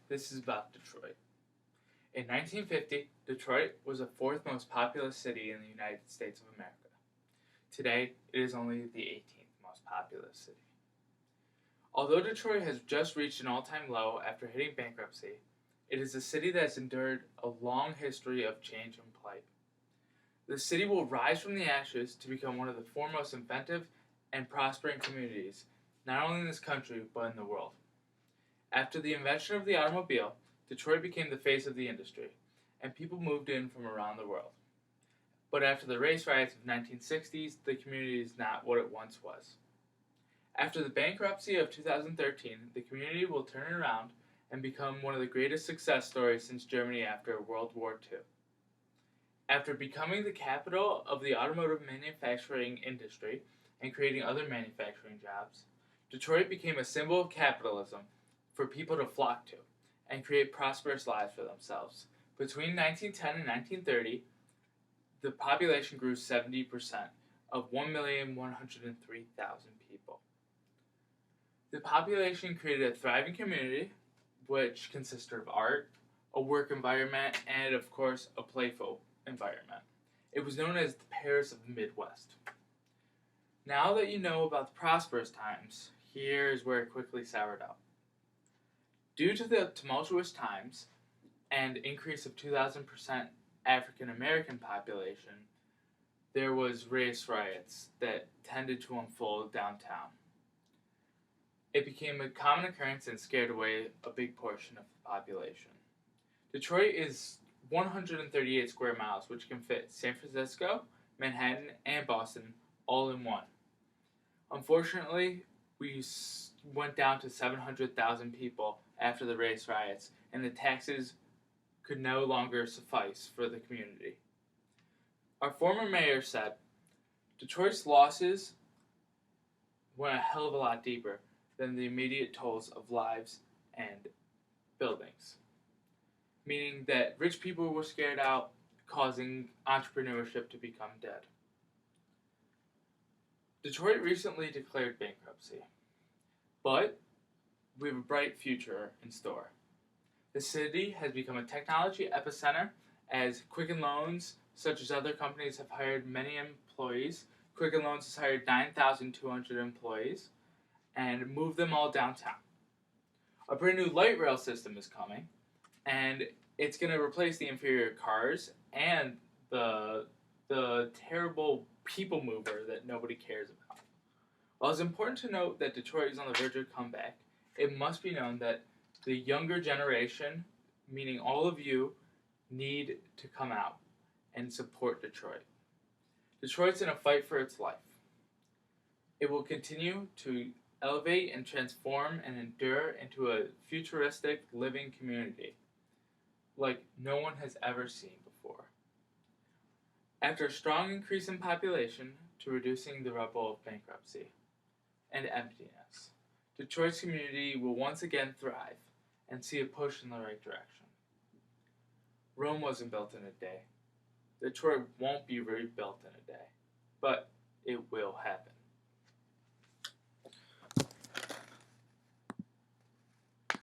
this is about Detroit. In 1950, Detroit was the fourth most populous city in the United States of America. Today, it is only the 18th most populous city. Although Detroit has just reached an all-time low after hitting bankruptcy, it is a city that has endured a long history of change and plight. The city will rise from the ashes to become one of the foremost inventive and prospering communities, not only in this country, but in the world. After the invention of the automobile, Detroit became the face of the industry, and people moved in from around the world. But after the race riots of the 1960s, the community is not what it once was. After the bankruptcy of 2013, the community will turn around and become one of the greatest success stories since Germany after World War II. After becoming the capital of the automotive manufacturing industry and creating other manufacturing jobs, Detroit became a symbol of capitalism for people to flock to and create prosperous lives for themselves. Between 1910 and 1930, the population grew 70% of 1,103,000 people. The population created a thriving community, which consisted of art, a work environment, and of course, a playful environment. It was known as the Paris of the Midwest. Now that you know about the prosperous times, here is where it quickly soured out. Due to the tumultuous times and increase of 2,000% African American population, there was race riots that tended to unfold downtown. It became a common occurrence and scared away a big portion of the population. Detroit is 138 square miles, which can fit San Francisco, Manhattan, and Boston all in one. Unfortunately, we went down to 700,000 people after the race riots, and the taxes could no longer suffice for the community. Our former mayor said, Detroit's losses went a hell of a lot deeper than the immediate tolls of lives and buildings. Meaning that rich people were scared out, causing entrepreneurship to become dead. Detroit recently declared bankruptcy, but we have a bright future in store. The city has become a technology epicenter as Quicken Loans, such as other companies, have hired many employees. Quicken Loans has hired 9,200 employees and moved them all downtown. A brand new light rail system is coming, and it's going to replace the inferior cars and the terrible people mover that nobody cares about. While it's important to note that Detroit is on the verge of comeback, it must be known that the younger generation, meaning all of you, need to come out and support Detroit. Detroit's in a fight for its life. It will continue to elevate and transform and endure into a futuristic living community like no one has ever seen before. After a strong increase in population to reducing the rubble of bankruptcy and emptiness, Detroit's community will once again thrive and see a push in the right direction. Rome wasn't built in a day. Detroit won't be rebuilt in a day, but it will happen.